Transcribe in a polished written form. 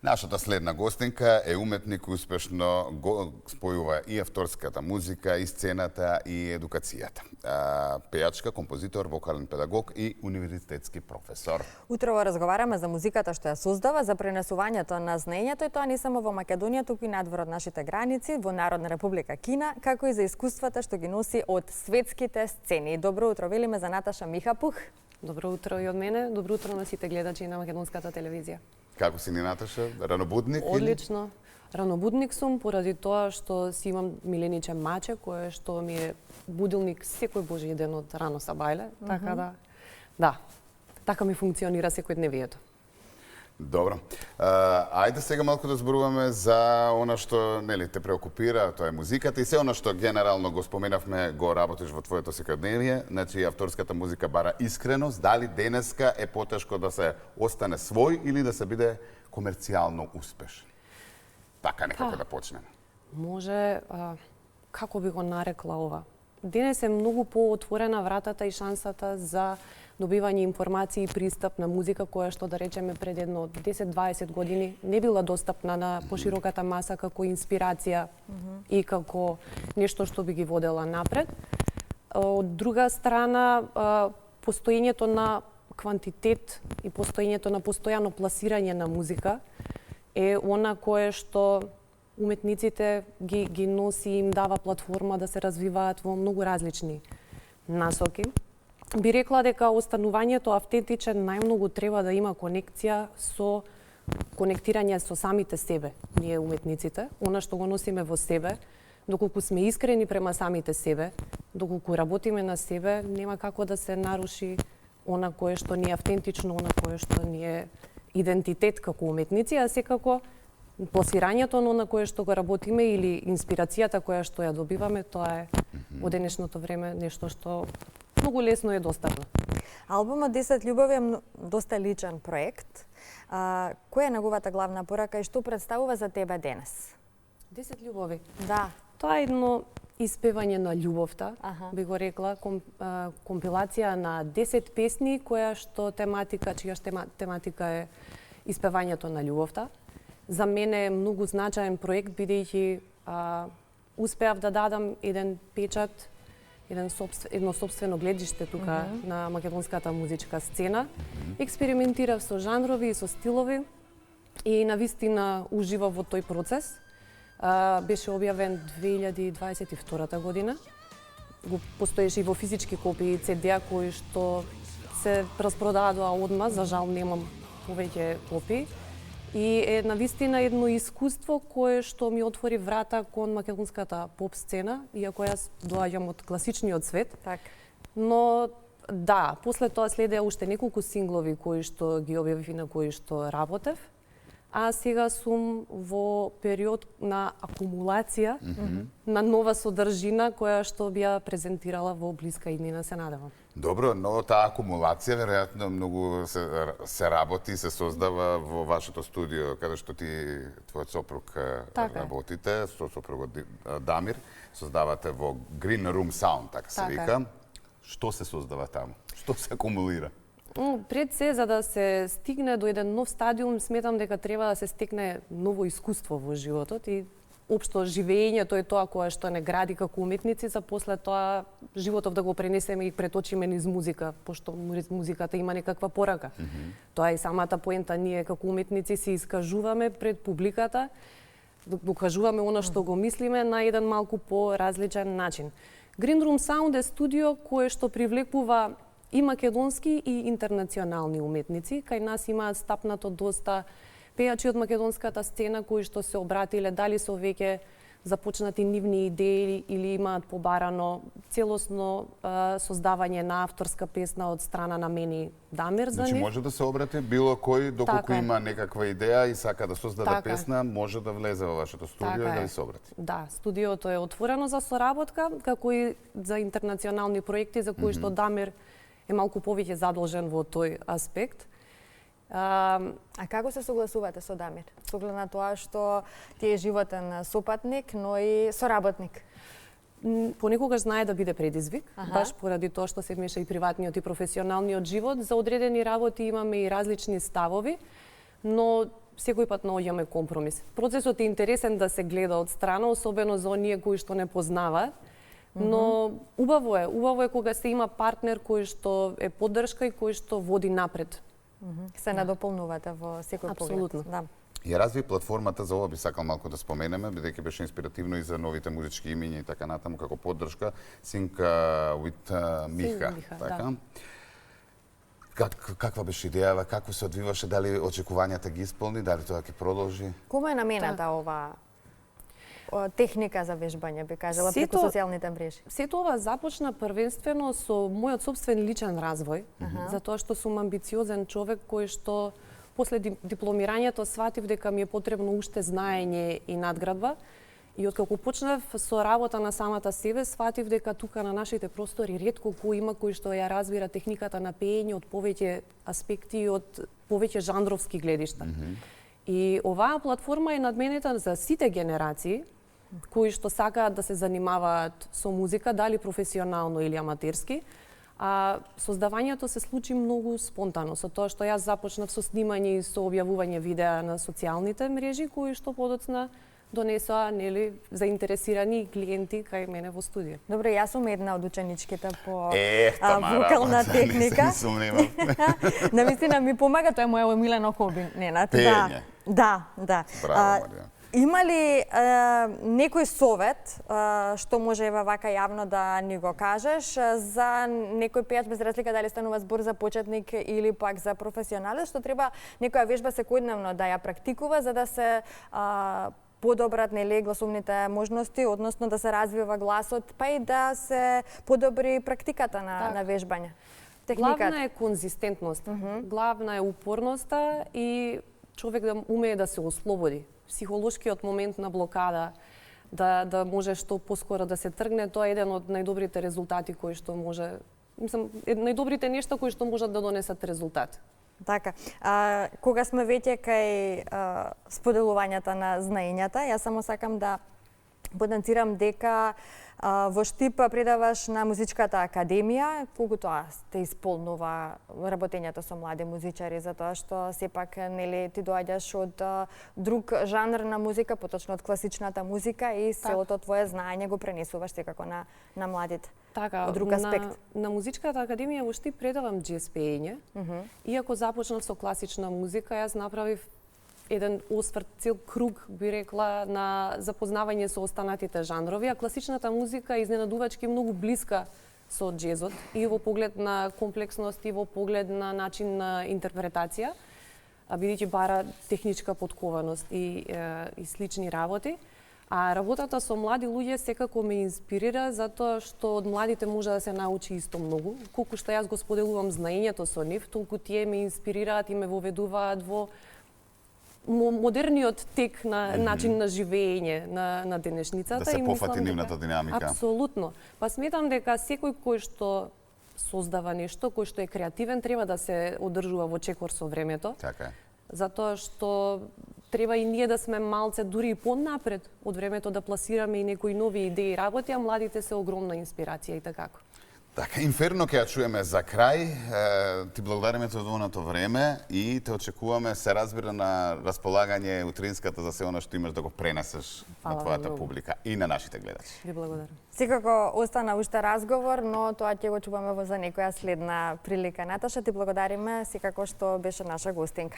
Нашата следна гостинка е уметник, успешно го спојува и авторската музика, и сцената, и едукацијата. Пејачка, композитор, вокален педагог и универзитетски професор. Утрово разговараме за музиката што ја создава, за пренесувањето на знаењето, и тоа не само во Македонија, туку и надвор од нашите граници, во Народна република Кина, како и за искуствата што ги носи од светските сцени. Добро утро, велиме за Наташа Михапух. Добро утро и од мене, добро утро на сите гледачи на македонската телевизија. Како си ни, Наташа? Ранобудник? Одлично. Ранобудник сум поради тоа што си имам милениче маче, кое што ми е будилник секој божи ден од рано сабајле, така да, така ми функционира секојдневието. Добро. Ајде сега малку да зборуваме за она што те преокупира, тоа е музиката и се она што генерално го споменавме, го работиш во твоето секојдневие, значи авторската музика бара искреност, дали денеска е потешко да се остане свој или да се биде комерцијално успешен? Така некако да почнеме. Може, како би го нарекла ова? Денес е многу поотворена вратата и шансата за добивање информации и пристап на музика која што, да речеме, пред едно 10-20 години не била достапна на пошироката маса како инспирација и како нешто што би ги водела напред. Од друга страна, постоењето на квантитет и постоењето на постојано пласирање на музика е она кое што уметниците ги носи и им дава платформа да се развиваат во многу различни насоки. Би рекла дека останувањето автентичен најмногу треба да има конекција со конектирање со самите себе, ние уметниците, она што го носиме во себе, доколку сме искрени према самите себе, доколку работиме на себе, нема како да се наруши она кое што ни е автентично, она кое што ни е идентитет како уметници, а секако пласирањето на она кое што го работиме или инспирацијата која што ја добиваме, тоа е во денешното време нешто што многу лесно е достапно. Албумот 10 љубови е доста личен проект. Која е неговата главна порака и што представува за тебе денес? 10 љубови? Да. Тоа е едно испевање на љубовта, би го рекла, компилација на 10 песни чија тематика е испевањето на љубовта. За мене е многу значаен проект, бидејќи успеав да дадам еден печат, едно собствено гледиште тука на македонската музичка сцена. Експериментирав со жанрови и со стилови и навистина уживав во тој процес. Беше објавен 2022 година. Го постоеше и во физички копии CD-а кои што се распродадоа одма, за жал немам повеќе копии. И е навистина едно искуство кое што ми отвори врата кон македонската поп сцена, иако јас доаѓам од класичниот свет. Так. Но да, после тоа следеа уште неколку синглови кои што ги објавив и на кои што работев. А сега сум во период на акумулација на нова содржина која што би ја презентирала во блиска иднина, се надевам. Добро, но таа акумулација веројатно многу се работи, се создава во вашето студио, каде што ти твојот сопруг работите, со сопругот Дамир, создавате во Green Room Sound, така се вика. Што се создава таму? Што се акумулира? Пред се, за да се стигне до еден нов стадиум, сметам дека треба да се стекне ново искуство во животот и општо живењето е тоа кое што не гради како уметници, за после тоа животов да го пренесеме и преточиме низ музика, пошто музиката има некаква порака. Тоа е самата поента, ние како уметници се искажуваме пред публиката, докажуваме она што го мислиме на еден малку по-различен начин. Green Room Sound е студио кое што привлекува и македонски и интернационални уметници. Кај нас имаат стапнато доста пејачи од македонската сцена кои што се обратиле, дали со веќе започнати нивни идеи или имаат побарано целосно создавање на авторска песна од страна на мене Дамир за нив. Значи може да се обрати било кој доколку има некаква идеја и сака да создаде песна, може да влезе во вашето студио и да ви се обрати. Да, студиото е отворено за соработка, како и за интернационални проекти за кои што Дамир е малку повеќе задолжен во тој аспект. А како се согласувате со Дамир? Со оглед на тоа што ти е животен сопатник, но и соработник. Понекогаш знае да биде предизвик, баш поради тоа што се меша и приватниот и професионалниот живот. За одредени работи имаме и различни ставови, но секој пат наоѓаме компромис. Процесот е интересен да се гледа од страна, особено за оние кои што не познаваат, но убаво е кога се има партнер кој што е поддршка и кој што води напред. Се надополнувате во секој Апсолутно. поглед. Да. Ја разви платформата, за ова би сакал малку да споменеме, бидејќи беше инспиративно и за новите музички имиња и така натаму, како поддршка, Sync with Miha. Miha, Така? Каква беше идејава, како се одвиваше, дали очекувањата ги исполни, дали тоа ќе продолжи? Кому е намената ова техника за вежбање, би кажала, Сето- преку социјалните мрежи? Сето ова започна првенствено со мојот собствен личен развој, затоа што сум амбициозен човек кој што после дипломирањето сватив дека ми е потребно уште знаење и надградба. И откако почнав со работа на самата себе, сватив дека тука на нашите простори ретко кој има кој што ја разбира техниката на пеење од повеќе аспекти и од повеќе жанровски гледишта. И оваа платформа е надменета за сите генерации кои што сакаат да се занимаваат со музика, дали професионално или аматерски. А создавањето се случи многу спонтано, со тоа што јас започнав со снимање и со објавување видеа на социјалните мрежи, кои што подоцна донесоа заинтересирани клиенти кај мене во студио. Добре, јас сум една од ученичките по Тамара, вокална техника. Не сумневам. Навистина ми помага, тоа е моје омилено хоби, Ненад. Пеење. Да. Браво, Марија. Има ли некој совет што може ева вака јавно да ни го кажеш за некој пејач, без разлика дали станува збор за почетник или пак за професионалец, што треба некоја вежба секојдневно да ја практикува за да се подобрат гласовните можности, односно да се развива гласот, па и да се подобри практиката на вежбање. Главна е конзистентност, главна е упорноста и човек да умее да се ослободи. Психолошкиот момент на блокада, да може што поскоро да се тргне, тоа е еден од најдобрите резултати кои што може, најдобрите нешта кои што можат да донесат резултат. Така, кога сме веќе кај споделувањата на знаењата, јас само сакам да потенцирам дека во Штип предаваш на Музичката академија, колку тоа те исполнува работењето со млади музичари, затоа што сепак ти доаѓаш од друг жанр на музика, поточно од класичната музика и целото твое знаење го пренесуваш секако на младите. Така, од друг аспект. На Музичката академија во Штип предавам джез пеење. Иако започнав со класична музика, јас направив еден осврт, цел круг, би рекла, на запознавање со останатите жанрови, а класичната музика е изненадувачки многу блиска со джезот и во поглед на комплексност и во поглед на начин на интерпретација, бидејќи бара техничка подкованост и слични работи. А работата со млади луѓе секако ме инспирира затоа што од младите може да се научи исто многу. Колку што јас го споделувам знаењето со нив, толку тие ме инспирираат и ме воведуваат во модерниот тек на начин на живење на денешницата. Да се пофати нивната динамика. Апсолутно. Па сметам дека секој кој што создава нешто, кој што е креативен, треба да се одржува во чекор со времето. Така е. Затоа што треба и ние да сме малце дури и понапред од времето да пласираме и некои нови идеи и работи, а младите се огромна инспирација и такако. Така, Инферно ќе ја чуеме за крај. Ти благодариме за одвоеното време и те очекуваме, се разбира, на располагање утринската за се она што имаш да го пренесеш на твојата публика и на нашите гледачи. Ви благодарам. Секако остана уште разговор, но тоа ќе го чуваме за некоја следна прилика. Наташа, ти благодариме секако што беше наша гостинка.